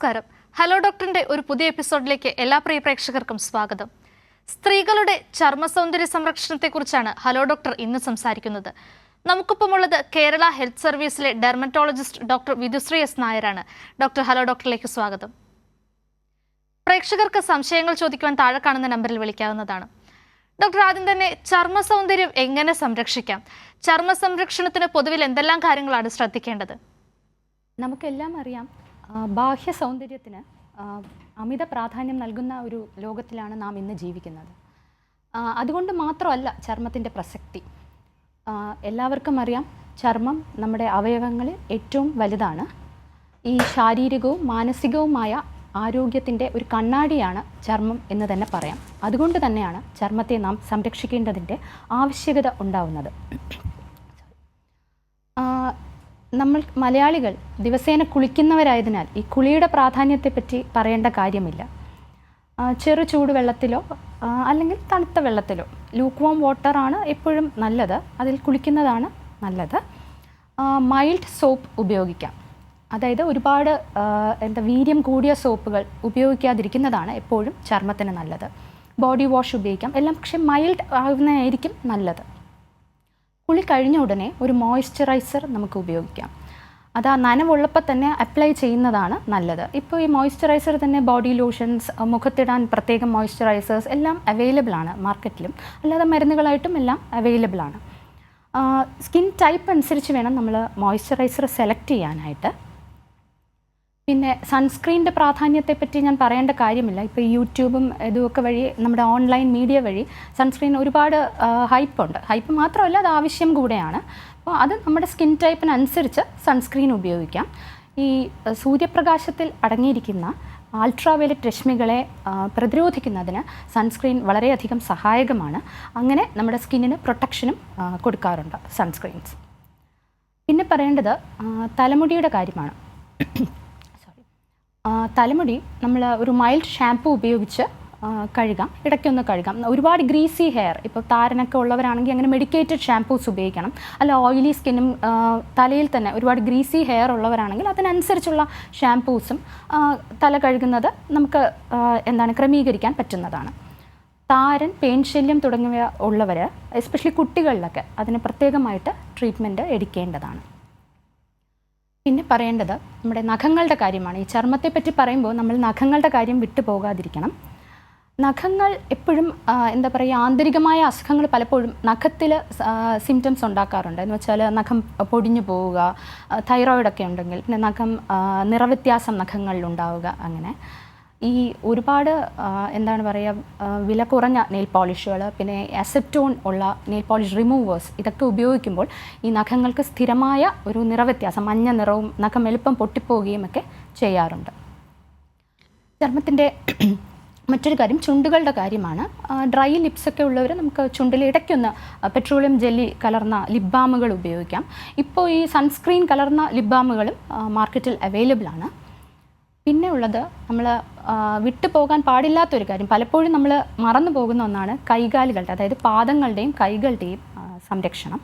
നമസ്കാരം. ഹലോ ഡോക്ടറിന്റെ ഒരു പുതിയ എപ്പിസോഡിലേക്ക് എല്ലാ പ്രിയ പ്രേക്ഷകർക്കും സ്വാഗതം. സ്ത്രീകളുടെ ചർമ്മ സൗന്ദര്യ സംരക്ഷണത്തെക്കുറിച്ചാണ് ഹലോ ഡോക്ടർ ഇന്ന് സംസാരിക്കുന്നത്. നമുക്കൊപ്പമുള്ളത് കേരള ഹെൽത്ത് സർവീസിലെ ഡെർമറ്റോളജിസ്റ്റ് ഡോക്ടർ വിധുശ്രീ എസ് നായരാണ്. ഡോക്ടർ, ഹലോ ഡോക്ടറിലേക്ക് സ്വാഗതം. പ്രേക്ഷകർക്ക് സംശയങ്ങൾ ചോദിക്കുവാൻ താഴെ കാണുന്ന നമ്പറിൽ വിളിക്കാവുന്നതാണ്. ഡോക്ടർ, ആദ്യം തന്നെ ചർമ്മ സൗന്ദര്യം എങ്ങനെ സംരക്ഷിക്കാം? ചർമ്മ സംരക്ഷണത്തിന് പൊതുവിൽ എന്തെല്ലാം കാര്യങ്ങളാണ് ശ്രദ്ധിക്കേണ്ടത്? നമുക്കെല്ലാം അറിയാം, ബാഹ്യ സൗന്ദര്യത്തിന് അമിത പ്രാധാന്യം നൽകുന്ന ഒരു ലോകത്തിലാണ് നാം ഇന്ന് ജീവിക്കുന്നത്. അതുകൊണ്ട് മാത്രമല്ല ചർമ്മത്തിൻ്റെ പ്രസക്തി. എല്ലാവർക്കും അറിയാം, ചർമ്മം നമ്മുടെ അവയവങ്ങളിൽ ഏറ്റവും വലുതാണ്. ഈ ശാരീരികവും മാനസികവുമായ ആരോഗ്യത്തിൻ്റെ ഒരു കണ്ണാടിയാണ് ചർമ്മം എന്ന് തന്നെ പറയാം. അതുകൊണ്ട് തന്നെയാണ് ചർമ്മത്തെ നാം സംരക്ഷിക്കേണ്ടതിൻ്റെ ആവശ്യകത ഉണ്ടാവുന്നത്. നമ്മൾ മലയാളികൾ ദിവസേന കുളിക്കുന്നവരായതിനാൽ ഈ കുളിയുടെ പ്രാധാന്യത്തെപ്പറ്റി പറയേണ്ട കാര്യമില്ല. ചെറു ചൂടുവെള്ളത്തിലോ അല്ലെങ്കിൽ തണുത്ത വെള്ളത്തിലോ, ലൂക്ക് വാം വാട്ടറാണ് എപ്പോഴും നല്ലത്, അതിൽ കുളിക്കുന്നതാണ് നല്ലത്. മൈൽഡ് സോപ്പ് ഉപയോഗിക്കാം, അതായത് ഒരുപാട് വീര്യം കൂടിയ സോപ്പുകൾ ഉപയോഗിക്കാതിരിക്കുന്നതാണ് എപ്പോഴും ചർമ്മത്തിന് നല്ലത്. ബോഡി വാഷ് ഉപയോഗിക്കാം എല്ലാം, പക്ഷേ മൈൽഡ് ആകുന്നതായിരിക്കും നല്ലത്. കുളി കഴിഞ്ഞ ഉടനെ ഒരു മോയ്സ്ചറൈസർ നമുക്ക് ഉപയോഗിക്കാം. അത് ആ നനവുള്ളപ്പോൾ തന്നെ അപ്ലൈ ചെയ്യുന്നതാണ് നല്ലത്. ഇപ്പോൾ ഈ മോയ്സ്ചറൈസർ തന്നെ ബോഡി ലോഷൻസ്, മുഖത്തിടാൻ പ്രത്യേകം മോയ്സ്ചറൈസേഴ്സ് എല്ലാം അവൈലബിൾ ആണ് മാർക്കറ്റിലും, അല്ലാതെ മരുന്നുകളായിട്ടും എല്ലാം അവൈലബിൾ ആണ്. സ്കിൻ ടൈപ്പ് അനുസരിച്ച് വേണം നമ്മൾ മോയ്സ്ചറൈസർ സെലക്ട് ചെയ്യാനായിട്ട്. പിന്നെ സൺസ്ക്രീനിൻ്റെ പ്രാധാന്യത്തെപ്പറ്റി ഞാൻ പറയേണ്ട കാര്യമില്ല. ഇപ്പോൾ യൂട്യൂബും ഇതുമൊക്കെ വഴി, നമ്മുടെ ഓൺലൈൻ മീഡിയ വഴി സൺസ്ക്രീൻ ഒരുപാട് ഹൈപ്പുണ്ട്. ഹൈപ്പ് മാത്രമല്ല, അത് ആവശ്യം കൂടെയാണ്. അപ്പോൾ അത് നമ്മുടെ സ്കിൻ ടൈപ്പിനനുസരിച്ച് സൺസ്ക്രീൻ ഉപയോഗിക്കാം. ഈ സൂര്യപ്രകാശത്തിൽ അടങ്ങിയിരിക്കുന്ന അൾട്രാവയലറ്റ് രശ്മികളെ പ്രതിരോധിക്കുന്നതിന് സൺസ്ക്രീൻ വളരെയധികം സഹായകമാണ്. അങ്ങനെ നമ്മുടെ സ്കിന്നിന് പ്രൊട്ടക്ഷനും കൊടുക്കാറുണ്ട് സൺസ്ക്രീൻസ്. പിന്നെ പറയേണ്ടത് തലമുടിയുടെ കാര്യമാണ്. തലമുടി നമ്മൾ ഒരു മൈൽഡ് ഷാംപൂ ഉപയോഗിച്ച് കഴുകാം, ഇടയ്ക്കൊന്ന് കഴുകാം. ഒരുപാട് ഗ്രീസി ഹെയർ, ഇപ്പോൾ താരനൊക്കെ ഉള്ളവരാണെങ്കിൽ അങ്ങനെ മെഡിക്കേറ്റഡ് ഷാംപൂസ് ഉപയോഗിക്കണം. അല്ല, ഓയിലി സ്കിന്നും തലയിൽ തന്നെ ഒരുപാട് ഗ്രീസി ഹെയർ ഉള്ളവരാണെങ്കിൽ അതിനനുസരിച്ചുള്ള ഷാംപൂസും തല കഴുകുന്നത് നമുക്ക് ക്രമീകരിക്കാൻ പറ്റുന്നതാണ്. താരൻ, പേൻശല്യം തുടങ്ങിയവ ഉള്ളവർ, എസ്പെഷ്യലി കുട്ടികളിലൊക്കെ അതിന് പ്രത്യേകമായിട്ട് ട്രീറ്റ്മെൻറ്റ് എടുക്കേണ്ടതാണ്. പിന്നെ പറയേണ്ടത് നമ്മുടെ നഖങ്ങളുടെ കാര്യമാണ്. ഈ ചർമ്മത്തെപ്പറ്റി പറയുമ്പോൾ നമ്മൾ നഖങ്ങളുടെ കാര്യം വിട്ടു പോകാതിരിക്കണം. നഖങ്ങൾ എപ്പോഴും ആന്തരികമായ അസുഖങ്ങൾ പലപ്പോഴും നഖത്തിൽ സിംറ്റംസ് ഉണ്ടാക്കാറുണ്ട്. എന്ന് വെച്ചാൽ നഖം പൊടിഞ്ഞു പോവുക, തൈറോയിഡൊക്കെ ഉണ്ടെങ്കിൽ, പിന്നെ നഖം നിറവ്യത്യാസം നഖങ്ങളിൽ ഉണ്ടാവുക. അങ്ങനെ ഈ ഒരുപാട് വില കുറഞ്ഞ നെയിൽ പോളിഷുകൾ, പിന്നെ അസെറ്റോൺ ഉള്ള നെയിൽ പോളിഷ് റിമൂവേഴ്സ്, ഇതൊക്കെ ഉപയോഗിക്കുമ്പോൾ ഈ നഖങ്ങൾക്ക് സ്ഥിരമായ ഒരു നിറവ്യത്യാസം, മഞ്ഞ നിറവും നഖം എളുപ്പം പൊട്ടിപ്പോവുകയും ഒക്കെ ചെയ്യാറുണ്ട്. ചർമ്മത്തിൻ്റെ മറ്റൊരു കാര്യം ചുണ്ടുകളുടെ കാര്യമാണ്. ഡ്രൈ ലിപ്സൊക്കെ ഉള്ളവർ നമുക്ക് ചുണ്ടിൽ ഇടയ്ക്കൊന്ന് പെട്രോളിയം ജെല്ലി കലർന്ന ലിപ് ബാമുകൾ ഉപയോഗിക്കാം. ഇപ്പോൾ ഈ സൺസ്ക്രീൻ കലർന്ന ലിപ് ബാമുകളും മാർക്കറ്റിൽ അവൈലബിൾ ആണ്. പിന്നെ ഉള്ളത്, നമ്മൾ വിട്ടുപോകാൻ പാടില്ലാത്തൊരു കാര്യം, പലപ്പോഴും നമ്മൾ മറന്നു പോകുന്ന ഒന്നാണ് കൈകാലുകളുടെ, അതായത് പാദങ്ങളുടെയും കൈകളുടെയും സംരക്ഷണം.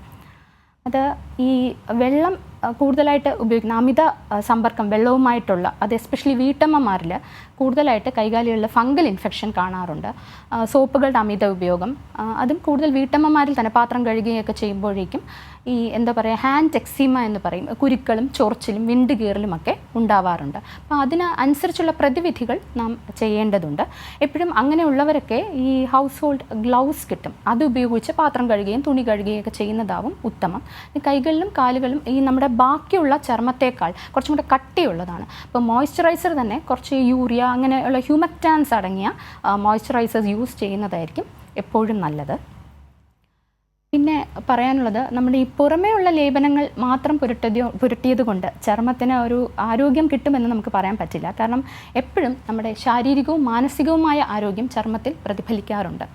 അത് ഈ വെള്ളം കൂടുതലായിട്ട് ഉപയോഗിക്കുന്ന അമിത സമ്പർക്കം വെള്ളവുമായിട്ടുള്ള, അത് എസ്പെഷ്യലി വീട്ടമ്മമാരിൽ കൂടുതലായിട്ട് കൈകാലുകളിൽ ഫംഗൽ ഇൻഫെക്ഷൻ കാണാറുണ്ട്. സോപ്പുകളുടെ അമിത ഉപയോഗം, അതും കൂടുതൽ വീട്ടമ്മമാരിൽ തന്നെ പാത്രം കഴുകുകയൊക്കെ ചെയ്യുമ്പോഴേക്കും ഈ ഹാൻഡ് എക്സീമ എന്ന് പറയും, കുരുക്കളും ചൊറിച്ചിലും വിണ്ട് കീറലുമൊക്കെ ഉണ്ടാവാറുണ്ട്. അപ്പോൾ അതിന് അനുസരിച്ചുള്ള പ്രതിവിധികൾ നാം ചെയ്യേണ്ടതുണ്ട്. എപ്പോഴും അങ്ങനെയുള്ളവരൊക്കെ ഈ ഹൗസ് ഹോൾഡ് ഗ്ലൗസ് കിട്ടും, അത് ഉപയോഗിച്ച് പാത്രം കഴുകുകയും തുണി കഴുകുകയും ഒക്കെ ചെയ്യുന്നതാവും ഉത്തമം. കൈകളിലും കാലുകളും ഈ നമ്മുടെ ബാക്കിയുള്ള ചർമ്മത്തേക്കാൾ കുറച്ചും കൂടെ കട്ടിയുള്ളതാണ്. ഇപ്പോൾ മോയ്സ്ചറൈസർ തന്നെ കുറച്ച് യൂറിയ അങ്ങനെയുള്ള ഹ്യൂമക്ടാൻസ് അടങ്ങിയ മോയ്സ്ചറൈസേഴ്സ് യൂസ് ചെയ്യുന്നതായിരിക്കും എപ്പോഴും നല്ലത്. പിന്നെ പറയാനുള്ളത്, നമ്മുടെ ഈ പുറമേയുള്ള ലേപനങ്ങൾ മാത്രം പുരട്ടിയത് കൊണ്ട് ചർമ്മത്തിന് ഒരു ആരോഗ്യം കിട്ടുമെന്ന് നമുക്ക് പറയാൻ പറ്റില്ല. കാരണം എപ്പോഴും നമ്മുടെ ശാരീരികവും മാനസികവുമായ ആരോഗ്യം ചർമ്മത്തിൽ പ്രതിഫലിക്കാറുണ്ട്.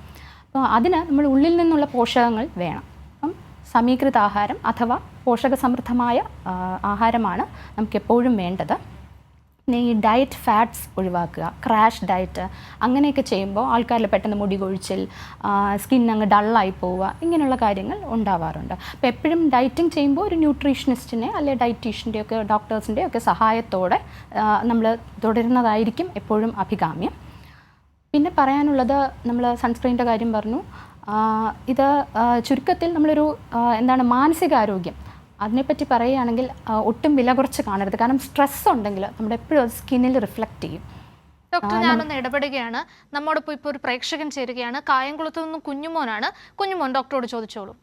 അപ്പോൾ അതിന് നമ്മൾ ഉള്ളിൽ നിന്നുള്ള പോഷകങ്ങൾ വേണം. അപ്പം സമീകൃത ആഹാരം അഥവാ പോഷകസമൃദ്ധമായ ആഹാരമാണ് നമുക്കെപ്പോഴും വേണ്ടത്. പിന്നെ ഈ ഡയറ്റ് ഫാറ്റ്സ് ഒഴിവാക്കുക, ക്രാഷ് ഡയറ്റ് അങ്ങനെയൊക്കെ ചെയ്യുമ്പോൾ ആൾക്കാരിൽ പെട്ടെന്ന് മുടി കൊഴിച്ചിൽ, സ്കിൻ അങ്ങ് ഡള്ളായി പോവുക, ഇങ്ങനെയുള്ള കാര്യങ്ങൾ ഉണ്ടാവാറുണ്ട്. അപ്പോൾ എപ്പോഴും ഡയറ്റിംഗ് ചെയ്യുമ്പോൾ ഒരു ന്യൂട്രീഷനിസ്റ്റിനെ അല്ലെങ്കിൽ ഡയറ്റീഷ്യൻ്റെയൊക്കെ ഡോക്ടേഴ്സിൻ്റെയൊക്കെ സഹായത്തോടെ നമ്മൾ തുടരുന്നതായിരിക്കും എപ്പോഴും അഭികാമ്യം. പിന്നെ പറയാനുള്ളത്, നമ്മൾ സൺസ്ക്രീനിൻ്റെ കാര്യം പറഞ്ഞു. ഇത് ചുരുക്കത്തിൽ നമ്മളൊരു മാനസികാരോഗ്യം അതിനെപ്പറ്റി പറയുകയാണെങ്കിൽ ഒട്ടും വില കുറച്ച് കാണരുത്. കാരണം സ്ട്രെസ് ഉണ്ടെങ്കിൽ നമ്മുടെ എപ്പോഴും അത് സ്കിന്നിൽ റിഫ്ലക്റ്റ് ചെയ്യും. ഡോക്ടർ, ഞാനൊന്ന് ഇടപെടുകയാണ്. നമ്മോടൊപ്പം ഇപ്പോൾ ഒരു പ്രേക്ഷകൻ ചേരുകയാണ്. കായംകുളത്ത് നിന്നും കുഞ്ഞുമോനാണ്. കുഞ്ഞുമോൻ, ഡോക്ടറോട് ചോദിച്ചോളൂ.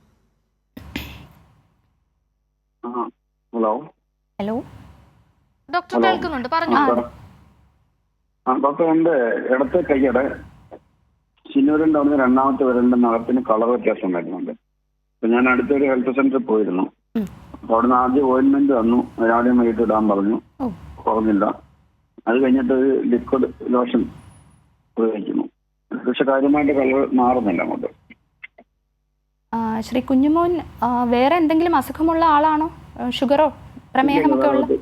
ഹലോ ഹലോ ഡോക്ടർ കേൾക്കുന്നുണ്ട്, പറഞ്ഞു. ഡോക്ടർ, എൻ്റെ ഇടത്തെ കൈയുടെ ശിനൂരിൻ്റെ അവിടുന്ന് രണ്ടാമത്തെ വിരലിൻ്റെ നഖത്തിന് കളർ വ്യത്യാസം വരുന്നുണ്ട്. അപ്പൊ ഞാൻ അടുത്തൊരു ഹെൽത്ത് സെന്ററിൽ പോയിരുന്നു. അപ്പൊ അവിടുന്ന് ആദ്യം ഓയിൻമെന്റ് തന്നു, രാവിലെ വൈകിട്ട് ഇടാൻ പറഞ്ഞു, കുറഞ്ഞില്ല. അത് കഴിഞ്ഞിട്ട് ലിക്വിഡ് ലോഷൻ ഉപയോഗിക്കുന്നു, പക്ഷെ കാര്യമായിട്ട് കളർ മാറുന്നില്ല അങ്ങോട്ട്. ശ്രീ കുഞ്ഞുമോൻ വേറെ എന്തെങ്കിലും അസുഖമുള്ള ആളാണോ? ഷുഗറോ പ്രമേഹമൊക്കെ ഉള്ള?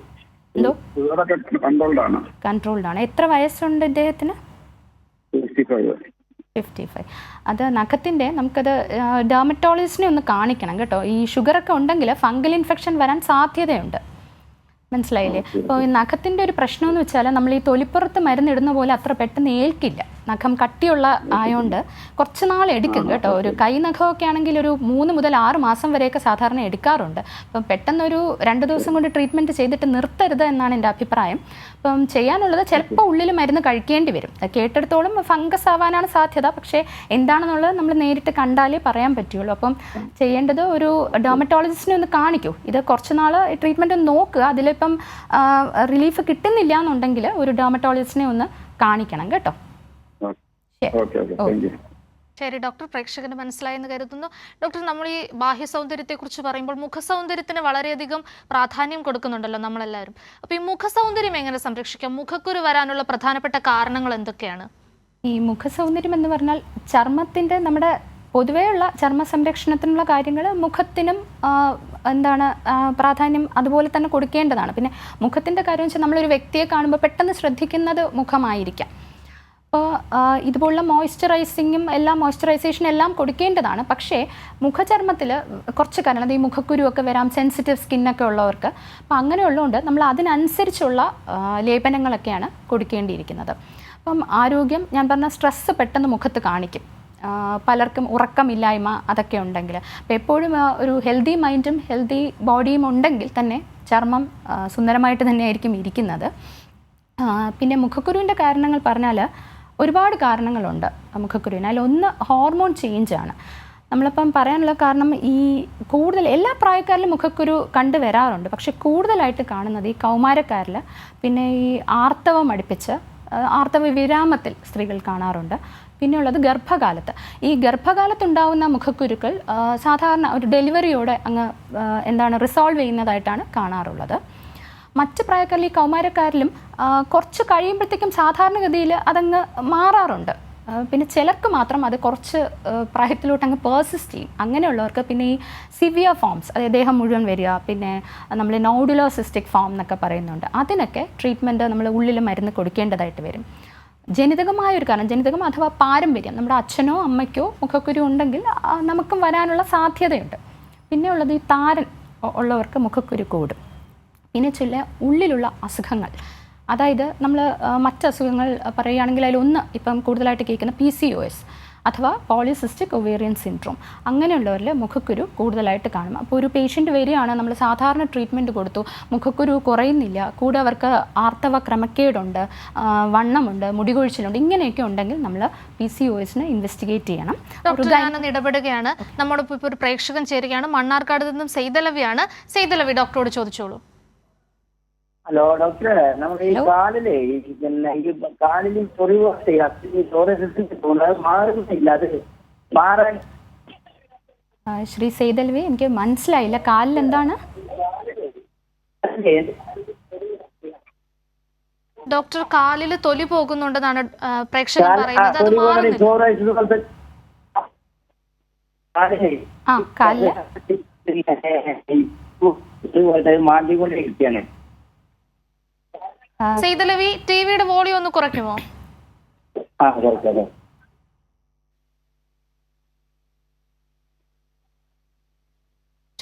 എന്തോ? ഷുഗറൊക്കെ കൺട്രോൾഡ് ആണ്. കൺട്രോൾഡ് ആണ്. എത്ര വയസ്സുണ്ട് ഇദ്ദേഹത്തിന്? 55. അത് നഖത്തിൻ്റെ, നമുക്കത് ഡെർമറ്റോളജിസ്റ്റിനെ ഒന്ന് കാണിക്കണം കേട്ടോ. ഈ ഷുഗറൊക്കെ ഉണ്ടെങ്കിൽ ഫംഗൽ ഇൻഫെക്ഷൻ വരാൻ സാധ്യതയുണ്ട്. മനസ്സിലായില്ലേ? അപ്പോൾ ഈ നഖത്തിൻ്റെ ഒരു പ്രശ്നമെന്ന് വെച്ചാൽ നമ്മൾ ഈ തൊലിപ്പുറത്ത് മരുന്നിടുന്ന പോലെ അത്ര പെട്ടെന്ന് ഏൽക്കില്ല. നഖം കട്ടിയുള്ള ആയതുകൊണ്ട് കുറച്ച് നാൾ എടുക്കും കേട്ടോ. ഒരു കൈ നഖമൊക്കെ ആണെങ്കിൽ ഒരു 3 മുതൽ 6 മാസം വരെയൊക്കെ സാധാരണ എടുക്കാറുണ്ട്. അപ്പം പെട്ടെന്നൊരു 2 ദിവസം കൊണ്ട് ട്രീറ്റ്മെൻറ്റ് ചെയ്തിട്ട് നിർത്തരുത് എന്നാണ് എൻ്റെ അഭിപ്രായം. അപ്പം ചെയ്യാനുള്ളത്, ചിലപ്പോൾ ഉള്ളിൽ മരുന്ന് കഴിക്കേണ്ടി വരും. കേട്ടെടുത്തോളം ഫംഗസ് ആവാനാണ് സാധ്യത. പക്ഷേ എന്താണെന്നുള്ളത് നമ്മൾ നേരിട്ട് കണ്ടാലേ പറയാൻ പറ്റുള്ളൂ. അപ്പം ചെയ്യേണ്ടത് ഒരു ഡെർമറ്റോളജിസ്റ്റിനെ ഒന്ന് കാണിക്കൂ. ഇത് കുറച്ച് നാൾ ട്രീറ്റ്മെൻറ്റ് ഒന്ന് നോക്കുക. അതിലിപ്പം റിലീഫ് കിട്ടുന്നില്ല എന്നുണ്ടെങ്കിൽ ഒരു ഡെർമറ്റോളജിസ്റ്റിനെ ഒന്ന് കാണിക്കണം കേട്ടോ. ശരി ഡോക്ടർ, പ്രേക്ഷകന് മനസ്സിലായെന്ന് കരുതുന്നു. ഡോക്ടർ, നമ്മൾ ഈ ബാഹ്യ സൗന്ദര്യത്തെക്കുറിച്ച് പറയുമ്പോൾ മുഖസൗന്ദര്യത്തിന് വളരെയധികം പ്രാധാന്യം കൊടുക്കുന്നുണ്ടല്ലോ നമ്മളെല്ലാവരും. അപ്പോൾ ഈ മുഖസൗന്ദര്യം എങ്ങനെ സംരക്ഷിക്കാം? മുഖക്കുരു വരാനുള്ള പ്രധാനപ്പെട്ട കാരണങ്ങൾ എന്തൊക്കെയാണ്? ഈ മുഖസൗന്ദര്യം എന്ന് പറഞ്ഞാൽ ചർമ്മത്തിൻ്റെ, നമ്മുടെ പൊതുവെയുള്ള ചർമ്മ സംരക്ഷണത്തിനുള്ള കാര്യങ്ങൾ മുഖത്തിനും പ്രാധാന്യം അതുപോലെ തന്നെ കൊടുക്കേണ്ടതാണ്. പിന്നെ മുഖത്തിൻ്റെ കാര്യം വെച്ചാൽ നമ്മളൊരു വ്യക്തിയെ കാണുമ്പോൾ പെട്ടെന്ന് ശ്രദ്ധിക്കുന്നത് മുഖമായിരിക്കാം. അപ്പോൾ ഇതുപോലുള്ള മോയ്സ്ചറൈസിങ്ങും മോയ്സ്ചറൈസേഷനും എല്ലാം കൊടുക്കേണ്ടതാണ്. പക്ഷേ മുഖചർമ്മത്തിൽ കുറച്ച് കാരണം, ഈ മുഖക്കുരുവൊക്കെ വരാം, സെൻസിറ്റീവ് സ്കിന്നൊക്കെ ഉള്ളവർക്ക്. അപ്പോൾ അങ്ങനെയുള്ളതുകൊണ്ട് നമ്മൾ അതിനനുസരിച്ചുള്ള ലേപനങ്ങളൊക്കെയാണ് കൊടുക്കേണ്ടിയിരിക്കുന്നത്. അപ്പം ആരോഗ്യം, ഞാൻ പറഞ്ഞ സ്ട്രെസ്സ് പെട്ടെന്ന് മുഖത്ത് കാണിക്കും. പലർക്കും ഉറക്കമില്ലായ്മ അതൊക്കെ ഉണ്ടെങ്കിൽ. അപ്പോൾ എപ്പോഴും ഒരു ഹെൽത്തി മൈൻഡും ഹെൽത്തി ബോഡിയും ഉണ്ടെങ്കിൽ തന്നെ ചർമ്മം സുന്ദരമായിട്ട് തന്നെയായിരിക്കും ഇരിക്കുന്നത്. പിന്നെ മുഖക്കുരുവിൻ്റെ കാരണങ്ങൾ പറഞ്ഞാൽ ഒരുപാട് കാരണങ്ങളുണ്ട് മുഖക്കുരുവിന്. അതിലൊന്ന് ഹോർമോൺ ചേഞ്ചാണ്. നമ്മളിപ്പം പറയാനുള്ള കാരണം, ഈ കൂടുതൽ എല്ലാ പ്രായക്കാരിലും മുഖക്കുരു കണ്ടുവരാറുണ്ട്. പക്ഷെ കൂടുതലായിട്ട് കാണുന്നത് ഈ കൗമാരക്കാരിൽ, പിന്നെ ഈ ആർത്തവം അടുപ്പിച്ച് ആർത്തവ വിരാമത്തിൽ സ്ത്രീകൾ കാണാറുണ്ട്. പിന്നെയുള്ളത് ഗർഭകാലത്ത്. ഈ ഗർഭകാലത്തുണ്ടാകുന്ന മുഖക്കുരുക്കൾ സാധാരണ ഒരു ഡെലിവറിയോടെ അങ്ങ് റിസോൾവ് ചെയ്യുന്നതായിട്ടാണ് കാണാറുള്ളത്. മറ്റ് പ്രായക്കാരിൽ, ഈ കൗമാരക്കാരിലും കുറച്ച് കഴിയുമ്പോഴത്തേക്കും സാധാരണഗതിയിൽ അതങ്ങ് മാറാറുണ്ട്. പിന്നെ ചിലർക്ക് മാത്രം അത് കുറച്ച് പ്രായത്തിലോട്ട് അങ്ങ് പേഴ്സിസ്റ്റ് ചെയ്യും. അങ്ങനെയുള്ളവർക്ക് പിന്നെ ഈ സിവിയർ ഫോംസ്, അതായത് ദേഹം മുഴുവൻ വരിക, പിന്നെ നമ്മൾ നോഡുലർ സിസ്റ്റിക് ഫോം എന്നൊക്കെ പറയുന്നുണ്ട്. അതിനൊക്കെ ട്രീറ്റ്മെൻറ്റ് നമ്മൾ ഉള്ളിൽ മരുന്ന് കൊടുക്കേണ്ടതായിട്ട് വരും. ജനിതകമായൊരു കാരണം, ജനിതകം അഥവാ പാരമ്പര്യം, നമ്മുടെ അച്ഛനോ അമ്മയ്ക്കോ മുഖക്കുരു ഉണ്ടെങ്കിൽ നമുക്കും വരാനുള്ള സാധ്യതയുണ്ട്. പിന്നെ ഉള്ളത് ഈ താരൻ ഉള്ളവർക്ക് മുഖക്കുരു കൂടും. പിന്നെ ചില ഉള്ളിലുള്ള അസുഖങ്ങൾ, അതായത് നമ്മൾ മറ്റസുഖങ്ങൾ പറയുകയാണെങ്കിൽ അതിലൊന്ന് ഇപ്പം കൂടുതലായിട്ട് കേൾക്കുന്ന PCOS അഥവാ പോളിസിസ്റ്റിക് ഒവേറിയൻ സിൻഡ്രോം. അങ്ങനെയുള്ളവരിൽ മുഖക്കുരു കൂടുതലായിട്ട് കാണും. അപ്പോൾ ഒരു പേഷ്യൻ്റ് വരികയാണ്, നമ്മൾ സാധാരണ ട്രീറ്റ്മെൻറ്റ് കൊടുത്തു, മുഖക്കുരു കുറയുന്നില്ല, കൂടെ അവർക്ക് ആർത്തവ ക്രമക്കേടുണ്ട്, വണ്ണമുണ്ട്, മുടികൊഴിച്ചിലുണ്ട്, ഇങ്ങനെയൊക്കെ ഉണ്ടെങ്കിൽ നമ്മൾ PCOSനെ ഇൻവെസ്റ്റിഗേറ്റ് ചെയ്യണം. ഞാനൊന്ന് ഇടപെടുകയാണ്. നമ്മോടൊപ്പം ഇപ്പോൾ ഒരു പ്രേക്ഷകൻ ചേരുകയാണ്. മണ്ണാർക്കാട് നിന്നും സെയ്തലവിയാണ്. സെയ്തലവി, ഡോക്ടറോട് ചോദിച്ചോളൂ. ഹലോ ഡോക്ടറെ, നമ്മുടെ ഈ കാലില് ഈ കാലിൽ ചൊറിവ് മാറുന്നില്ല, അത് മാറാൻ. ശ്രീ സെയ്തലവി, എനിക്ക് മനസ്സിലായില്ല, കാലിൽ എന്താണ്? ഡോക്ടർ, കാലിൽ തൊലി പോകുന്നുണ്ടെന്നാണ് പ്രേക്ഷകൻ പറയുന്നത്. അത് മാറുന്നില്ല. മാറ്റിക്കൊണ്ടിരിക്കുകയാണ്. സെയ്തലവി, ടിവിയുടെ വോളിയം ഒന്ന് കുറയ്ക്കുമോ? കുറച്ചത്.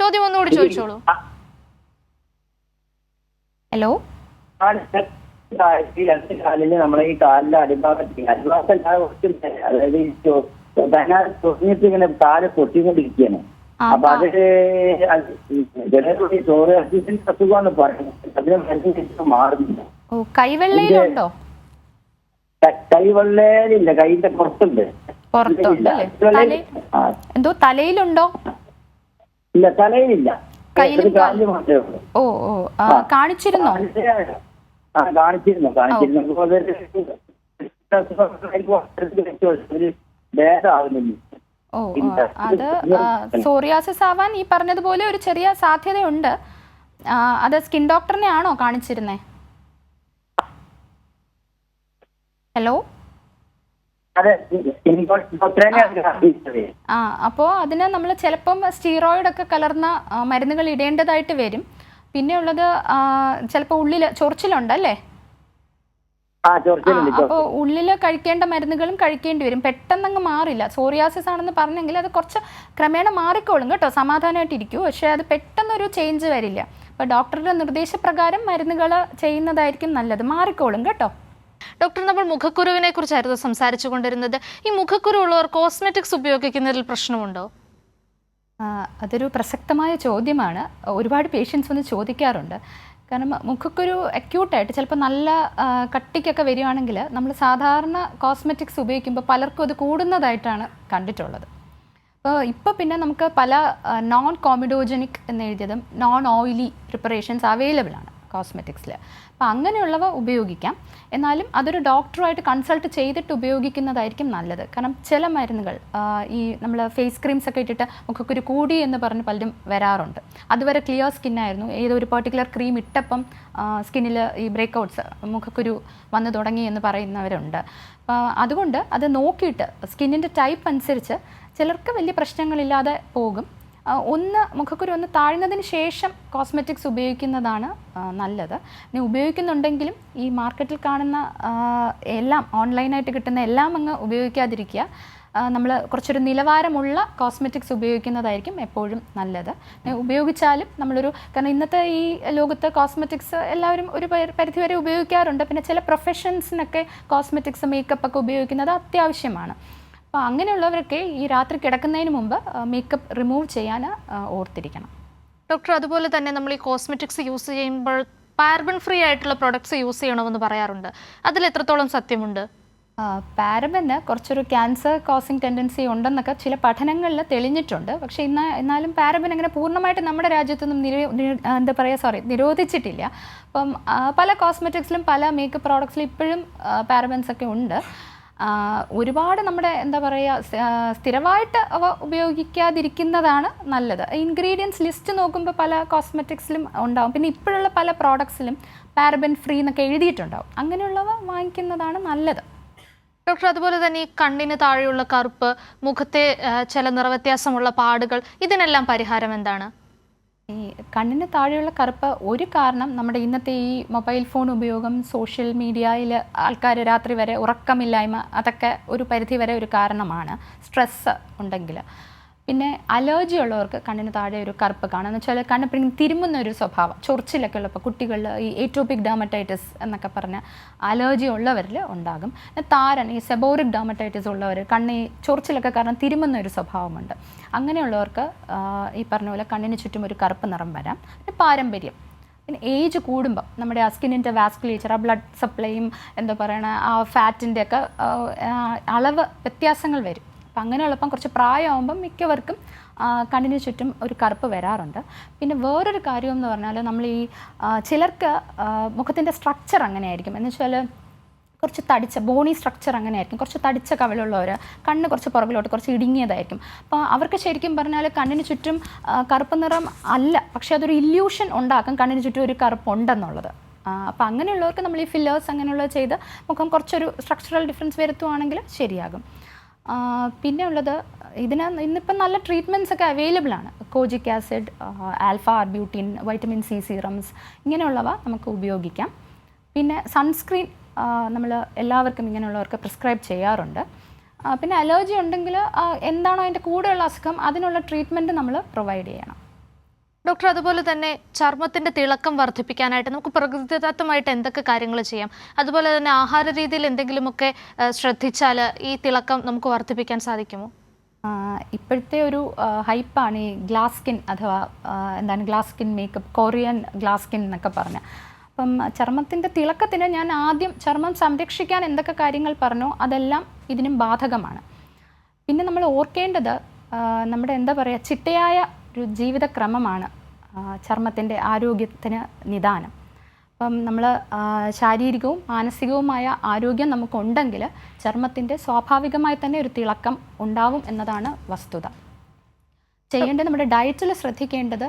ചോദ്യം ഒന്നുകൂടി ചോദിച്ചോളൂ. ഹലോ. ഈ രണ്ട് കാലില് നമ്മളെ ഈ കാലിന്റെ അടിഭാഗത്തല്ലാതെ കുറച്ച് അതായത് ചൊറിഞ്ഞിട്ട് ഇങ്ങനെ കാല് പൊട്ടിക്കൊണ്ടിരിക്കുകയാണ്. അപ്പൊ അത് ജനറൽ സോറിയാസിന്റെ അസുഖമാണ് പറയുന്നത്. അതിന് മരുന്ന് മാറുന്നില്ല. കൈവെള്ളയിലുണ്ടോ? കൈവെള്ളയിലില്ല, കൈന്റെ പുറത്തുണ്ട്. എന്തോ തലയിലുണ്ടോ? ഇല്ല, തലയിലില്ല, കാലില് മാത്രമേ ഉള്ളൂ. കാണിച്ചിരുന്നോ? കാണിച്ചിരുന്നു. ഭേദമാകുന്നില്ല. അത് സോറിയാസിസ് ആവാൻ ഈ പറഞ്ഞതുപോലെ ഒരു ചെറിയ സാധ്യതയുണ്ട്. അത് സ്കിൻ ഡോക്ടറിനെ ആണോ കാണിച്ചിരുന്നേ? ഹലോ. അപ്പോൾ അതിന് നമ്മൾ ചിലപ്പം സ്റ്റീറോയിഡ് ഒക്കെ കലർന്ന മരുന്നുകൾ ഇടേണ്ടതായിട്ട് വരും. പിന്നെ ഉള്ളത് ചിലപ്പോൾ ഉള്ളിൽ ചൊറിച്ചിലുണ്ടല്ലേ? അപ്പോൾ ഉള്ളിൽ കഴിക്കേണ്ട മരുന്നുകളും കഴിക്കേണ്ടി വരും. പെട്ടെന്നങ്ങ് മാറില്ല. സോറിയാസിസ് ആണെന്ന് പറഞ്ഞെങ്കിൽ അത് കുറച്ച് ക്രമേണ മാറിക്കോളും കേട്ടോ, സമാധാനമായിട്ടിരിക്കും. പക്ഷേ അത് പെട്ടെന്നൊരു ചേഞ്ച് വരില്ല. അപ്പോൾ ഡോക്ടറുടെ നിർദ്ദേശപ്രകാരം മരുന്നുകൾ ചെയ്യുന്നതായിരിക്കും നല്ലത്. മാറിക്കോളും കേട്ടോ. ഡോക്ടർ, നമ്മൾ മുഖക്കുരുവിനെ കുറിച്ചായിരുന്നു സംസാരിച്ചു കൊണ്ടിരുന്നത്. ഈ മുഖക്കുരു ഉള്ളവർ കോസ്മെറ്റിക്സ് ഉപയോഗിക്കുന്നതിൽ പ്രശ്നമുണ്ടോ? അതൊരു പ്രസക്തമായ ചോദ്യമാണ്. ഒരുപാട് പേഷ്യൻസ് വന്ന് ചോദിക്കാറുണ്ട്. കാരണം മുഖക്കുരു അക്യൂട്ടായിട്ട് ചിലപ്പോൾ നല്ല കട്ടിക്കൊക്കെ വരികയാണെങ്കിൽ നമ്മൾ സാധാരണ കോസ്മെറ്റിക്സ് ഉപയോഗിക്കുമ്പോൾ പലർക്കും അത് കൂടുന്നതായിട്ടാണ് കണ്ടിട്ടുള്ളത്. ഇപ്പോൾ പിന്നെ നമുക്ക് പല നോൺ കോമിഡോജനിക് എന്നെഴുതിയതും നോൺ ഓയിലി പ്രിപ്പറേഷൻസ് അവൈലബിൾ ആണ് കോസ്മെറ്റിക്സിൽ. അപ്പോൾ അങ്ങനെയുള്ളവ ഉപയോഗിക്കാം. എന്നാലും അതൊരു ഡോക്ടറുമായിട്ട് കൺസൾട്ട് ചെയ്തിട്ട് ഉപയോഗിക്കുന്നതായിരിക്കും നല്ലത്. കാരണം ചില മരുന്നുകൾ ഈ നമ്മൾ ഫേസ് ക്രീംസ് ഒക്കെ ഇട്ടിട്ട് മുഖക്കുരു കൂടി എന്ന് പറഞ്ഞ് പലരും വരാറുണ്ട്. അതുവരെ ക്ലിയർ സ്കിന്നായിരുന്നു, ഏതൊരു പെർട്ടിക്കുലർ ക്രീം ഇട്ടപ്പം സ്കിന്നിൽ ഈ ബ്രേക്കൗട്ട്സ് മുഖക്കുരു വന്നു തുടങ്ങി എന്ന് പറയുന്നവരുണ്ട്. അതുകൊണ്ട് അത് നോക്കിയിട്ട് സ്കിന്നിൻ്റെ ടൈപ്പ് അനുസരിച്ച് ചിലർക്ക് വലിയ പ്രശ്നങ്ങളില്ലാതെ പോകും. മുഖക്കുരു ഒന്ന് താഴ്ന്നതിന് ശേഷം കോസ്മെറ്റിക്സ് ഉപയോഗിക്കുന്നതാണ് നല്ലത്. ഇനി ഉപയോഗിക്കുന്നുണ്ടെങ്കിലും ഈ മാർക്കറ്റിൽ കാണുന്ന എല്ലാം, ഓൺലൈനായിട്ട് കിട്ടുന്ന എല്ലാം അങ്ങ് ഉപയോഗിക്കാതിരിക്കുക. നമ്മൾ കുറച്ചൊരു നിലവാരമുള്ള കോസ്മെറ്റിക്സ് ഉപയോഗിക്കുന്നതായിരിക്കും എപ്പോഴും നല്ലത്. ഉപയോഗിച്ചാലും കാരണം ഇന്നത്തെ ഈ ലോകത്ത് കോസ്മെറ്റിക്സ് എല്ലാവരും ഒരു പരിധിവരെ ഉപയോഗിക്കാറുണ്ട്. പിന്നെ ചില പ്രൊഫഷൻസിനൊക്കെ കോസ്മെറ്റിക്സ്, മേക്കപ്പ് ഒക്കെ ഉപയോഗിക്കുന്നത് അത്യാവശ്യമാണ്. അപ്പോൾ അങ്ങനെയുള്ളവരൊക്കെ ഈ രാത്രി കിടക്കുന്നതിന് മുമ്പ് മേക്കപ്പ് റിമൂവ് ചെയ്യാൻ ഓർത്തിരിക്കണം. ഡോക്ടർ, അതുപോലെ തന്നെ നമ്മൾ ഈ കോസ്മെറ്റിക്സ് യൂസ് ചെയ്യുമ്പോൾ പാരബൻ ഫ്രീ ആയിട്ടുള്ള പ്രൊഡക്ട്സ് യൂസ് ചെയ്യണമെന്ന് പറയാറുണ്ട്. അതിൽ എത്രത്തോളം സത്യമുണ്ട്? പാരബന് കുറച്ചൊരു ക്യാൻസർ കോസിങ് ടെൻഡൻസി ഉണ്ടെന്നൊക്കെ ചില പഠനങ്ങളിൽ തെളിഞ്ഞിട്ടുണ്ട്. പക്ഷേ എന്നാലും പാരബൻ അങ്ങനെ പൂർണ്ണമായിട്ട് നമ്മുടെ രാജ്യത്തൊന്നും നിരോധിച്ചിട്ടില്ല. അപ്പം പല കോസ്മെറ്റിക്സിലും പല മേക്കപ്പ് പ്രോഡക്ട്സിലും ഇപ്പോഴും പാരബൻസ് ഒക്കെ ഉണ്ട്. ഒരുപാട് നമ്മുടെ സ്ഥിരമായിട്ട് അവ ഉപയോഗിക്കാതിരിക്കുന്നതാണ് നല്ലത്. ഇൻഗ്രീഡിയൻസ് ലിസ്റ്റ് നോക്കുമ്പോൾ പല കോസ്മെറ്റിക്സിലും ഉണ്ടാവും. പിന്നെ ഇപ്പോഴുള്ള പല പ്രോഡക്ട്സിലും പാരബൻ ഫ്രീ എന്നൊക്കെ എഴുതിയിട്ടുണ്ടാവും. അങ്ങനെയുള്ളവ വാങ്ങിക്കുന്നതാണ് നല്ലത്. ഡോക്ടർ, അതുപോലെ തന്നെ ഈ കണ്ണിന് താഴെയുള്ള കറുപ്പ്, മുഖത്തെ ചില നിറവ്യത്യാസമുള്ള പാടുകൾ, ഇതിനെല്ലാം പരിഹാരം എന്താണ്? ഈ കണ്ണിന് താഴെയുള്ള കറുപ്പ് ഒരു കാരണം നമ്മുടെ ഇന്നത്തെ ഈ മൊബൈൽ ഫോൺ ഉപയോഗം, സോഷ്യൽ മീഡിയയിൽ ആൾക്കാർ രാത്രി വരെ ഉറക്കമില്ലായ്മ, അതൊക്കെ ഒരു പരിധി വരെ ഒരു കാരണമാണ്. സ്ട്രെസ്സ് ഉണ്ടെങ്കിൽ. പിന്നെ അലർജി ഉള്ളവർക്ക് കണ്ണിന് താഴെ ഒരു കറുപ്പ് കാണും. എന്ന് വെച്ചാൽ കണ്ണ് തിരുമുന്ന ഒരു സ്വഭാവം, ചൊറിച്ചിലൊക്കെ ഉള്ളപ്പോൾ കുട്ടികളിൽ ഈ ഏറ്റോപിക് ഡെർമറ്റൈറ്റിസ് എന്നൊക്കെ പറഞ്ഞ അലർജി ഉള്ളവരിൽ ഉണ്ടാകും. താരൻ, ഈ സെബോറിക് ഡെർമറ്റൈറ്റിസ് ഉള്ളവർ കണ്ണ് ചൊറിച്ചിലൊക്കെ കാരണം തിരുമുന്ന ഒരു സ്വഭാവമുണ്ട്. അങ്ങനെയുള്ളവർക്ക് ഈ പറഞ്ഞ പോലെ കണ്ണിന് ചുറ്റും ഒരു കറുപ്പ് നിറം വരാം. പിന്നെ പാരമ്പര്യം, പിന്നെ ഏജ് കൂടുമ്പോൾ നമ്മുടെ ആ സ്കിന്നിൻ്റെ വാസ്കുലേച്ചർ, ആ ബ്ലഡ് സപ്ലൈയും ആ ഫാറ്റിൻ്റെ ഒക്കെ അളവ് വ്യത്യാസങ്ങൾ വരും. അപ്പം അങ്ങനെയുള്ളപ്പം കുറച്ച് പ്രായമാകുമ്പം മിക്കവർക്കും കണ്ണിന് ചുറ്റും ഒരു കറുപ്പ് വരാറുണ്ട്. പിന്നെ വേറൊരു കാര്യം എന്ന് പറഞ്ഞാൽ നമ്മൾ ഈ ചിലർക്ക് മുഖത്തിൻ്റെ സ്ട്രക്ചർ അങ്ങനെയായിരിക്കും. എന്ന് വെച്ചാൽ കുറച്ച് തടിച്ച ബോണി സ്ട്രക്ചർ അങ്ങനെയായിരിക്കും. കുറച്ച് തടിച്ച കവിളുള്ളവർ, കണ്ണ് കുറച്ച് പുറകിലോട്ട് കുറച്ച് ഇടുങ്ങിയതായിരിക്കും. അപ്പോൾ അവർക്ക് ശരിക്കും പറഞ്ഞാൽ കണ്ണിന് ചുറ്റും കറുപ്പ് നിറം അല്ല, പക്ഷേ അതൊരു ഇല്യൂഷൻ ഉണ്ടാക്കും കണ്ണിന് ചുറ്റും ഒരു കറുപ്പുണ്ടെന്നുള്ളത്. അപ്പോൾ അങ്ങനെയുള്ളവർക്ക് നമ്മൾ ഈ ഫില്ലേഴ്സ് അങ്ങനെയുള്ളത് ചെയ്ത് മുഖം കുറച്ചൊരു സ്ട്രക്ചറൽ ഡിഫറൻസ് വരുത്തുവാണെങ്കിൽ ശരിയാകും. പിന്നെ ഉള്ളത് ഇന്നിപ്പം നല്ല ട്രീറ്റ്മെൻറ്റ്സ് ഒക്കെ അവൈലബിൾ ആണ്. Kojic acid, alpha arbutin, vitamin C serums, ഇങ്ങനെയുള്ളവ നമുക്ക് ഉപയോഗിക്കാം. പിന്നെ സൺസ്ക്രീൻ നമ്മൾ എല്ലാവർക്കും ഇങ്ങനെയുള്ളവർക്ക് പ്രിസ്ക്രൈബ് ചെയ്യാറുണ്ട്. പിന്നെ അലർജി ഉണ്ടെങ്കിൽ എന്താണോ അതിൻ്റെ കൂടെയുള്ള അസുഖം അതിനുള്ള ട്രീറ്റ്മെൻറ്റ് നമ്മൾ പ്രൊവൈഡ് ചെയ്യണം. ഡോക്ടർ, അതുപോലെ തന്നെ ചർമ്മത്തിന്റെ തിളക്കം വർദ്ധിപ്പിക്കാനായിട്ട് നമുക്ക് പ്രകൃതിദത്തമായിട്ട് എന്തൊക്കെ കാര്യങ്ങൾ ചെയ്യാം? അതുപോലെ തന്നെ ആഹാര രീതിയിൽ എന്തെങ്കിലുമൊക്കെ ശ്രദ്ധിച്ചാൽ ഈ തിളക്കം നമുക്ക് വർദ്ധിപ്പിക്കാൻ സാധിക്കുമോ? ഇപ്പോഴത്തെ ഒരു ഹൈപ്പാണ് ഈ ഗ്ലാസ് സ്കിൻ അഥവാ glass skin makeup, Korean glass skin എന്നൊക്കെ പറഞ്ഞ. അപ്പം ചർമ്മത്തിൻ്റെ തിളക്കത്തിന് ഞാൻ ആദ്യം ചർമ്മം സംരക്ഷിക്കാൻ എന്തൊക്കെ കാര്യങ്ങൾ പറഞ്ഞോ അതെല്ലാം ഇതിനും ബാധകമാണ്. പിന്നെ നമ്മൾ ഓർക്കേണ്ടത് നമ്മുടെ ചിട്ടയായ ഒരു ജീവിതക്രമമാണ് ചർമ്മത്തിൻ്റെ ആരോഗ്യത്തിന് നിദാനം. അപ്പം നമ്മൾ ശാരീരികവും മാനസികവുമായ ആരോഗ്യം നമുക്കുണ്ടെങ്കിൽ ചർമ്മത്തിൻ്റെ സ്വാഭാവികമായി തന്നെ ഒരു തിളക്കം ഉണ്ടാവും എന്നതാണ് വസ്തുത. ചെയ്യേണ്ടത് നമ്മുടെ ഡയറ്റിൽ ശ്രദ്ധിക്കേണ്ടത്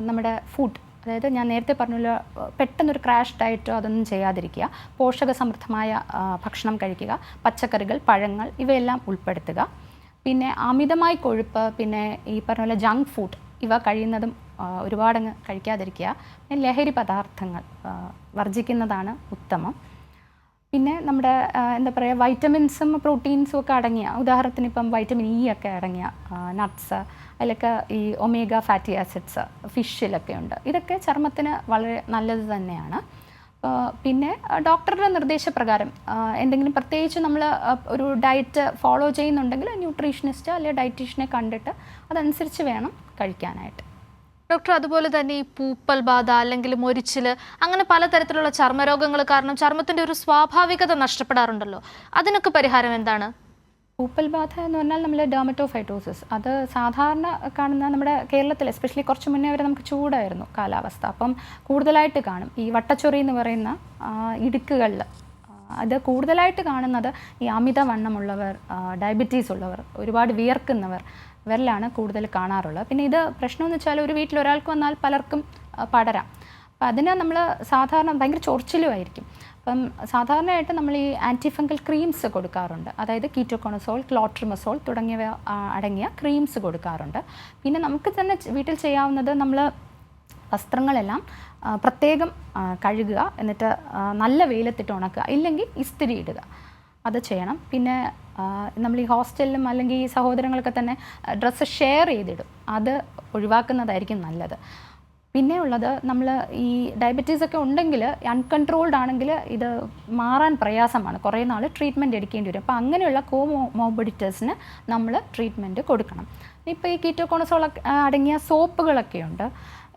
നമ്മുടെ ഫുഡ്, അതായത് ഞാൻ നേരത്തെ പറഞ്ഞല്ലോ പെട്ടെന്നൊരു ക്രാഷ് ഡയറ്റോ അതൊന്നും ചെയ്യാതിരിക്കുക. പോഷക സമൃദ്ധമായ ഭക്ഷണം കഴിക്കുക, പച്ചക്കറികൾ, പഴങ്ങൾ ഇവയെല്ലാം ഉൾപ്പെടുത്തുക. പിന്നെ അമിതമായി കൊഴുപ്പ്, പിന്നെ ഈ പറഞ്ഞ പോലെ ജങ്ക് ഫുഡ് ഇവ കഴിയുന്നതും ഒരുപാടങ്ങ് കഴിക്കാതിരിക്കുക. പിന്നെ ലഹരി പദാർത്ഥങ്ങൾ വർജിക്കുന്നതാണ് ഉത്തമം. പിന്നെ നമ്മുടെ വൈറ്റമിൻസും പ്രോട്ടീൻസും ഒക്കെ അടങ്ങിയ, ഉദാഹരണത്തിന് ഇപ്പം വൈറ്റമിൻ ഇ ഒക്കെ അടങ്ങിയ നട്ട്സ്, അതിലൊക്കെ ഈ ഒമേഗ ഫാറ്റി ആസിഡ്സ് ഫിഷിലൊക്കെ ഉണ്ട്. ഇതൊക്കെ ചർമ്മത്തിന് വളരെ നല്ലത് തന്നെയാണ്. പിന്നെ ഡോക്ടറുടെ നിർദ്ദേശപ്രകാരം എന്തെങ്കിലും പ്രത്യേകിച്ച് നമ്മൾ ഒരു ഡയറ്റ് ഫോളോ ചെയ്യുന്നുണ്ടെങ്കിൽ ന്യൂട്രീഷനിസ്റ്റ് അല്ലെങ്കിൽ ഡയറ്റീഷ്യനെ കണ്ടിട്ട് അതനുസരിച്ച് വേണം കഴിക്കാനായിട്ട്. ഡോക്ടർ, അതുപോലെ തന്നെ ഈ പൂപ്പൽ ബാധ അല്ലെങ്കിൽ മൊരിച്ചിൽ അങ്ങനെ പലതരത്തിലുള്ള ചർമ്മരോഗങ്ങൾ കാരണം ചർമ്മത്തിൻ്റെ ഒരു സ്വാഭാവികത നഷ്ടപ്പെടാറുണ്ടല്ലോ, അതിനൊക്കെ പരിഹാരം എന്താണ്? പൂപ്പൽ ബാധ എന്ന് പറഞ്ഞാൽ നമ്മൾ ഡെർമറ്റോഫൈറ്റോസിസ്, അത് സാധാരണ കാണുന്ന നമ്മുടെ കേരളത്തിൽ എസ്പെഷ്യലി കുറച്ച് മുന്നേ വരെ നമുക്ക് ചൂടായിരുന്നു കാലാവസ്ഥ, അപ്പം കൂടുതലായിട്ട് കാണും ഈ വട്ടച്ചൊറി എന്ന് പറയുന്ന ഇടുക്കുകളിൽ. അത് കൂടുതലായിട്ട് കാണുന്നത് ഈ അമിതവണ്ണമുള്ളവർ, ഡയബറ്റീസ് ഉള്ളവർ, ഒരുപാട് വിയർക്കുന്നവർ ഇവരിലാണ് കൂടുതൽ കാണാറുള്ളത്. പിന്നെ ഇത് പ്രശ്നമെന്ന് വെച്ചാൽ ഒരു വീട്ടിൽ ഒരാൾക്ക് വന്നാൽ പലർക്കും പടരാം. അപ്പം അതിന് നമ്മൾ സാധാരണ ഭയങ്കര ചൊറിച്ചിലുമായിരിക്കും. അപ്പം സാധാരണയായിട്ട് നമ്മൾ ഈ ആൻറ്റി ഫംഗൽ ക്രീംസ് കൊടുക്കാറുണ്ട്, അതായത് കീറ്റോകോണസോൾ, ക്ലോട്രിമസോൾ തുടങ്ങിയവ അടങ്ങിയ ക്രീംസ് കൊടുക്കാറുണ്ട്. പിന്നെ നമുക്ക് തന്നെ വീട്ടിൽ ചെയ്യാവുന്നത് നമ്മൾ വസ്ത്രങ്ങളെല്ലാം പ്രത്യേകം കഴുകുക, എന്നിട്ട് നല്ല വെയിലത്തിട്ട് ഉണക്കുക, ഇല്ലെങ്കിൽ ഇസ്തിരി ഇടുക, അത് ചെയ്യണം. പിന്നെ നമ്മൾ ഈ ഹോസ്റ്റലിലും അല്ലെങ്കിൽ ഈ സഹോദരങ്ങളൊക്കെ തന്നെ ഡ്രസ്സ് ഷെയർ ചെയ്തിടും, അത് ഒഴിവാക്കുന്നതായിരിക്കും നല്ലത്. പിന്നെ ഉള്ളത് നമ്മൾ ഈ ഡയബറ്റീസ് ഒക്കെ ഉണ്ടെങ്കിൽ അൺകൺട്രോൾഡ് ആണെങ്കിൽ ഇത് മാറാൻ പ്രയാസമാണ്, കുറേ നാൾ ട്രീറ്റ്മെൻറ്റ് എടുക്കേണ്ടി വരും. അപ്പോൾ അങ്ങനെയുള്ള കോമോബിഡിറ്റീസിന് നമ്മൾ ട്രീറ്റ്മെൻറ്റ് കൊടുക്കണം. ഇപ്പോൾ ഈ കീറ്റോകോണസോൾ അടങ്ങിയ സോപ്പുകളൊക്കെ ഉണ്ട്,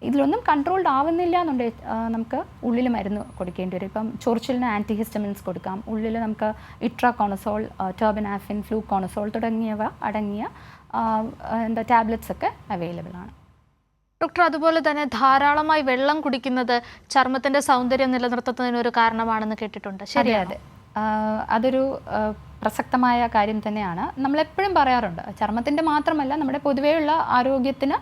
ഇതിലൊന്നും കൺട്രോൾഡ് ആവുന്നില്ല എന്നുണ്ടെങ്കിൽ നമുക്ക് ഉള്ളിൽ മരുന്ന് കൊടുക്കേണ്ടി വരും. ഇപ്പം ചൊറിച്ചിലിന് ആൻറ്റിഹിസ്റ്റമിൻസ് കൊടുക്കാം, ഉള്ളിൽ നമുക്ക് ഇട്രാകോണസോൾ, ടെർബനാഫിൻ, ഫ്ലൂകോണസോൾ തുടങ്ങിയവ അടങ്ങിയ ടാബ്ലറ്റ്സ് ഒക്കെ അവൈലബിൾ ആണ്. ഡോക്ടർ, അതുപോലെ തന്നെ ധാരാളമായി വെള്ളം കുടിക്കുന്നത് ചർമ്മത്തിന്റെ സൗന്ദര്യം നിലനിർത്തുന്നതിന് ഒരു കാരണമാണെന്ന് കേട്ടിട്ടുണ്ട്, ശരിയാണ്? അതൊരു പ്രസക്തമായ കാര്യം തന്നെയാണ്. നമ്മളെപ്പോഴും പറയാറുണ്ട്, ചർമ്മത്തിൻ്റെ മാത്രമല്ല നമ്മുടെ പൊതുവെയുള്ള ആരോഗ്യത്തിന്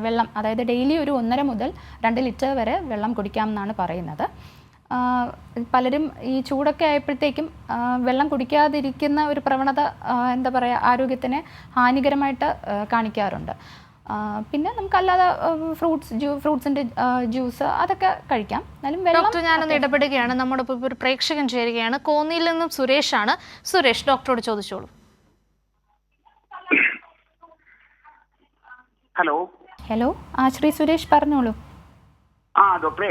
വെള്ളം, അതായത് ഡെയിലി ഒരു 1.5 മുതൽ 2 ലിറ്റർ വരെ വെള്ളം കുടിക്കാമെന്നാണ് പറയുന്നത്. പലരും ഈ ചൂടൊക്കെ ആയപ്പോഴത്തേക്കും വെള്ളം കുടിക്കാതിരിക്കുന്ന ഒരു പ്രവണത ആരോഗ്യത്തിനെ ഹാനികരമായിട്ട് കാണിക്കാറുണ്ട്. പിന്നെ നമുക്കല്ലാതെ ഫ്രൂട്ട്സിൻ്റെ ജ്യൂസ് അതൊക്കെ കഴിക്കാം. എന്നാലും ഡോക്ടർ, ഞാനൊന്ന് ഇടപെടുകയാണ്. നമ്മുടെ ഇപ്പോൾ ഒരു പ്രേക്ഷകൻ ചേരുകയാണ്, കോന്നിയിൽ നിന്നും സുരേഷാണ്. സുരേഷ്, ഡോക്ടറോട് ചോദിച്ചോളൂ. ഹലോ. ഹലോ, ശ്രീ സുരേഷ് പറഞ്ഞോളൂ. ഡോക്ടറെ,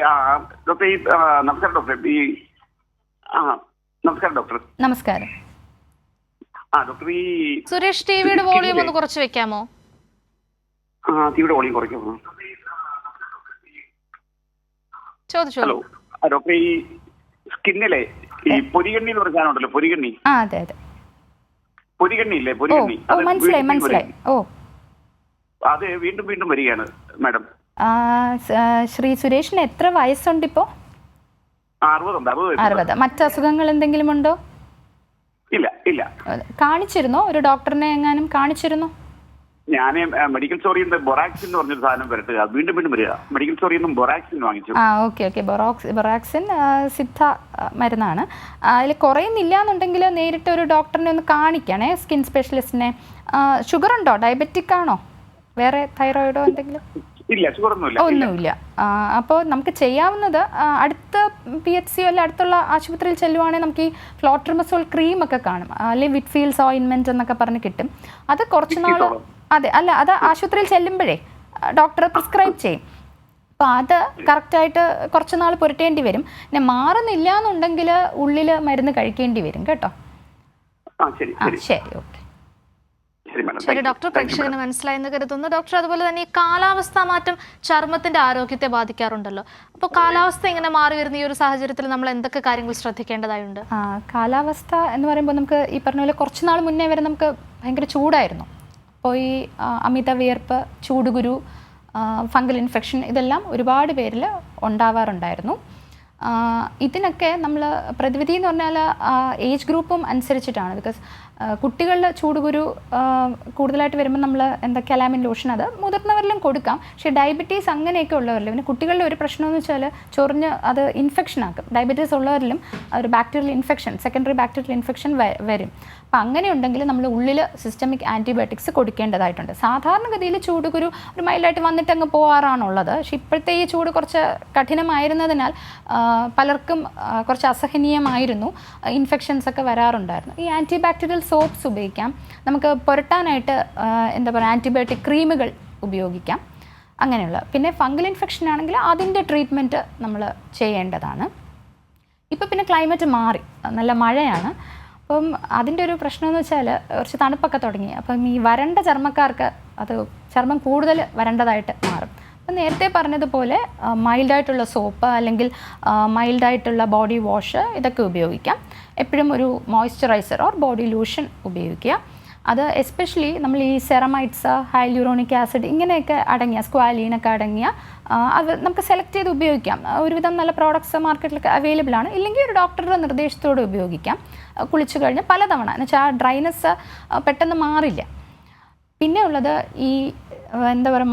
നമസ്കാരം ഡോക്ടറെ. നമസ്കാരം ഡോക്ടർ. നമസ്കാരം. ഡോക്ടർ, സുരേഷ്, ടിവിയുടെ വോളിയം ഒന്ന് കുറച്ച് വെക്കാമോ? ടിവിയുടെ വോളിയം കുറയ്ക്കാമോ? ചോദിച്ചോളൂ. ഹലോ ഡോക്ടർ, ഈ സ്കിന്നിലെ ഈ പൊരികണ്ണി എന്ന് പറഞ്ഞ സാധനമുണ്ടല്ലോ, പൊരികണ്ണി. അതെ അതെ, പൊരികണ്ണി ഇല്ലേ, പൊരികണ്ണി. മനസ്സിലായി. അത് വീണ്ടും വീണ്ടും വരികയാണ് മാഡം. ശ്രീ സുരേഷിന് എത്ര വയസ്സുണ്ട് ഇപ്പോൾ? 60. മറ്റ് അസുഖങ്ങൾ എന്തെങ്കിലും ഉണ്ടോ? ഇല്ല. കാണിച്ചിരുന്നോ? ഒരു ഡോക്ടറിനെ എങ്ങാനും കാണിച്ചിരുന്നോ? ഞാൻ മെഡിക്കൽ സ്റ്റോറിൽ നിന്ന് ബൊറാക്സിൻ എന്ന് പറഞ്ഞൊരു സാധനം വരട്ടുക, വീണ്ടും വരിക. മെഡിക്കൽ സ്റ്റോറിൽ നിന്നും ബൊറാക്സിൻ വാങ്ങിച്ചു. ഓക്കെ. ബൊറാക്സിൻ സിദ്ധ മരുന്നാണ്. അതിൽ കുറയുന്നില്ല എന്നുണ്ടെങ്കിൽ നേരിട്ട് ഒരു ഡോക്ടറിനെ ഒന്ന് കാണിക്കണേ, സ്കിൻ സ്പെഷ്യലിസ്റ്റിനെ. ഷുഗർ ഉണ്ടോ? ഡയബറ്റിക് ആണോ? വേറെ തൈറോയിഡോ എന്തെങ്കിലും? ഇല്ല, ഷുഗറൊന്നുമില്ല. ഒന്നുമില്ല. അപ്പോൾ നമുക്ക് ചെയ്യാവുന്നത് അടുത്ത PHC അല്ല അടുത്തുള്ള ആശുപത്രിയിൽ ചെല്ലുവാണെങ്കിൽ നമുക്ക് ഈ ഫ്ലോട്രിമസോൾ ക്രീം ഒക്കെ കാണും, അല്ലെങ്കിൽ വിറ്റ്ഫീൽഡ്സ് ഓയിൻമെൻറ്റ് എന്നൊക്കെ പറഞ്ഞ് കിട്ടും. അത് കുറച്ച് നാൾ, അതെ അല്ല, അത് ആശുപത്രിയിൽ ചെല്ലുമ്പോഴേ ഡോക്ടർ പ്രിസ്ക്രൈബ് ചെയ്യും. അപ്പോൾ അത് കറക്റ്റായിട്ട് കുറച്ച് നാൾ പുരട്ടേണ്ടി വരും. പിന്നെ മാറുന്നില്ല എന്നുണ്ടെങ്കിൽ ഉള്ളിൽ മരുന്ന് കഴിക്കേണ്ടി വരും കേട്ടോ. ശരി, ഓക്കെ. ശരി ഡോക്ടർ, പ്രേക്ഷകന് മനസ്സിലായെന്ന് കരുതുന്നു. ഡോക്ടർ, അതുപോലെ തന്നെ ഈ കാലാവസ്ഥാ മാറ്റം ചർമ്മത്തിന്റെ ആരോഗ്യത്തെ ബാധിക്കാറുണ്ടല്ലോ. അപ്പോൾ കാലാവസ്ഥ ഇങ്ങനെ മാറി വരുന്ന ഈ ഒരു സാഹചര്യത്തിൽ നമ്മൾ എന്തൊക്കെ കാര്യങ്ങൾ ശ്രദ്ധിക്കേണ്ടതായുണ്ട്? കാലാവസ്ഥ എന്ന് പറയുമ്പോൾ നമുക്ക് ഈ പറഞ്ഞ പോലെ കുറച്ച് നാൾ മുന്നേ വരെ നമുക്ക് ഭയങ്കര ചൂടായിരുന്നു. അപ്പോൾ ഈ അമിത വിയർപ്പ്, ചൂടുകുരു, ഫംഗൽ ഇൻഫെക്ഷൻ ഇതെല്ലാം ഒരുപാട് പേരിൽ ഉണ്ടാവാറുണ്ടായിരുന്നു. ഇതിനൊക്കെ നമ്മൾ പ്രതിവിധി എന്ന് പറഞ്ഞാൽ ഏജ് ഗ്രൂപ്പും അനുസരിച്ചിട്ടാണ്. ബിക്കോസ് കുട്ടികളിൽ ചൂടുകുരു കൂടുതലായിട്ട് വരുമ്പോൾ നമ്മൾ കലാമിൻ ലോഷൻ അത് മുതിർന്നവരിലും കൊടുക്കാം. പക്ഷേ ഡയബറ്റീസ് അങ്ങനെയൊക്കെ ഉള്ളവരിൽ, പിന്നെ കുട്ടികളുടെ ഒരു പ്രശ്നമെന്ന് വെച്ചാൽ ചൊറിഞ്ഞ് അത് ഇൻഫെക്ഷൻ ആക്കും. ഡയബറ്റീസ് ഉള്ളവരിലും ഒരു bacterial infection, secondary bacterial infection വരും. അപ്പോൾ അങ്ങനെ ഉണ്ടെങ്കിൽ നമ്മൾ ഉള്ളിൽ സിസ്റ്റമിക് ആൻറ്റിബയോട്ടിക്സ് കൊടുക്കേണ്ടതായിട്ടുണ്ട്. സാധാരണഗതിയിൽ ചൂടുകുരു ഒരു മൈൽഡായിട്ട് വന്നിട്ട് അങ്ങ് പോകാറാണുള്ളത്. പക്ഷേ ഇപ്പോഴത്തെ ഈ ചൂട് കുറച്ച് കഠിനമായിരുന്നതിനാൽ പലർക്കും കുറച്ച് അസഹനീയമായിരുന്നു, ഇൻഫെക്ഷൻസ് ഒക്കെ വരാറുണ്ടായിരുന്നു. ഈ ആൻറ്റി ബാക്ടീരിയൽ സോപ്സ് ഉപയോഗിക്കാം. നമുക്ക് പുരട്ടാനായിട്ട് ആൻറ്റിബയോട്ടിക് ക്രീമുകൾ ഉപയോഗിക്കാം, അങ്ങനെയുള്ള. പിന്നെ ഫംഗൽ ഇൻഫെക്ഷൻ ആണെങ്കിൽ അതിൻ്റെ ട്രീറ്റ്മെൻറ്റ് നമ്മൾ ചെയ്യേണ്ടതാണ്. ഇപ്പോൾ പിന്നെ ക്ലൈമറ്റ് മാറി, നല്ല മഴയാണ്. അപ്പം അതിൻ്റെ ഒരു പ്രശ്നം എന്ന് വെച്ചാൽ കുറച്ച് തണുപ്പൊക്കെ തുടങ്ങി. അപ്പം ഈ വരണ്ട ചർമ്മക്കാർക്ക് അത് ചർമ്മം കൂടുതൽ വരണ്ടതായിട്ട് മാറും. അപ്പം നേരത്തെ പറഞ്ഞതുപോലെ മൈൽഡായിട്ടുള്ള സോപ്പ് അല്ലെങ്കിൽ മൈൽഡായിട്ടുള്ള ബോഡി വാഷ് ഇതൊക്കെ ഉപയോഗിക്കാം. എപ്പോഴും ഒരു മോയ്സ്ചറൈസർ ഓർ ബോഡി ലോഷൻ ഉപയോഗിക്കുക. അത് എസ്പെഷ്യലി നമ്മൾ ഈ സെറമൈറ്റ്സ്, ഹൈലൂറോണിക് ആസിഡ് ഇങ്ങനെയൊക്കെ അടങ്ങിയ, സ്ക്വാലീനൊക്കെ അടങ്ങിയ അത് നമുക്ക് സെലക്ട് ചെയ്ത് ഉപയോഗിക്കാം. ഒരുവിധം നല്ല പ്രോഡക്ട്സ് മാർക്കറ്റിലൊക്കെ അവൈലബിൾ ആണ്. ഇല്ലെങ്കിൽ ഒരു ഡോക്ടറുടെ നിർദ്ദേശത്തോടെ ഉപയോഗിക്കാം. കുളിച്ചു കഴിഞ്ഞാൽ പലതവണ, എന്ന് വെച്ചാൽ ആ ഡ്രൈനെസ് പെട്ടെന്ന് മാറില്ല. പിന്നെ ഉള്ളത് ഈ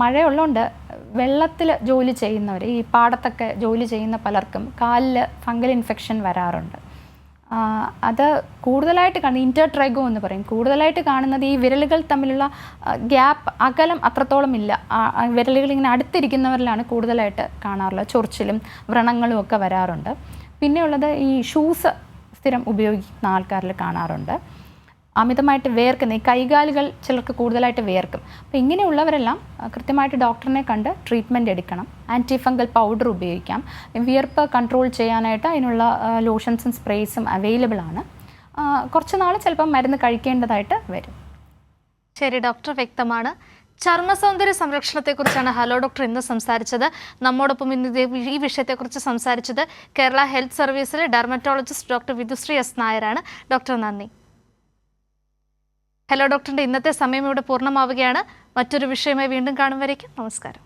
മഴയുള്ളതുകൊണ്ട് വെള്ളത്തിൽ ജോലി ചെയ്യുന്നവർ, ഈ പാടത്തൊക്കെ ജോലി ചെയ്യുന്ന പലർക്കും കാലിൽ ഫംഗൽ ഇൻഫെക്ഷൻ വരാറുണ്ട്. അത് കൂടുതലായിട്ട് ഇൻറ്റർട്രൈഗോ എന്ന് പറയും. കൂടുതലായിട്ട് കാണുന്നത് ഈ വിരലുകൾ തമ്മിലുള്ള ഗ്യാപ്പ്, അകലം അത്രത്തോളം ഇല്ല. വിരലുകൾ ഇങ്ങനെ അടുത്തിരിക്കുന്നവരിലാണ് കൂടുതലായിട്ട് കാണാറുള്ളത്. ചൊറിച്ചിലും വ്രണങ്ങളും ഒക്കെ വരാറുണ്ട്. പിന്നെ ഉള്ളത് ഈ ഷൂസ് സ്ഥിരം ഉപയോഗിക്കുന്ന ആൾക്കാരിൽ കാണാറുണ്ട്. അമിതമായിട്ട് വേർക്കുന്ന ഈ കൈകാലുകൾ ചിലർക്ക് കൂടുതലായിട്ട് വേർക്കും. അപ്പോൾ ഇങ്ങനെയുള്ളവരെല്ലാം കൃത്യമായിട്ട് ഡോക്ടറിനെ കണ്ട് ട്രീറ്റ്മെൻറ്റ് എടുക്കണം. ആൻറ്റി ഫംഗൽ പൗഡർ ഉപയോഗിക്കാം. വിയർപ്പ് കൺട്രോൾ ചെയ്യാനായിട്ട് അതിനുള്ള ലോഷൻസും സ്പ്രേസും അവൈലബിൾ ആണ്. കുറച്ച് നാൾ ചിലപ്പം മരുന്ന് കഴിക്കേണ്ടതായിട്ട് വരും. ശരി ഡോക്ടർ, വ്യക്തമാണ്. ചർമ്മ സൗന്ദര്യ സംരക്ഷണത്തെക്കുറിച്ചാണ് ഹലോ ഡോക്ടർ ഇന്ന് സംസാരിച്ചത്. നമ്മോടൊപ്പം ഇന്ന് ഈ വിഷയത്തെക്കുറിച്ച് സംസാരിച്ചത് കേരള ഹെൽത്ത് സർവീസിലെ ഡെർമറ്റോളജിസ്റ്റ് ഡോക്ടർ വിധുശ്രീ എസ് നായരാണ്. ഡോക്ടർ നന്ദി. ഹലോ ഡോക്ടറിൻ്റെ ഇന്നത്തെ സമയം ഇവിടെ പൂർണ്ണമാവുകയാണ്. മറ്റൊരു വിഷയമായി വീണ്ടും കാണും വരേക്കും നമസ്കാരം.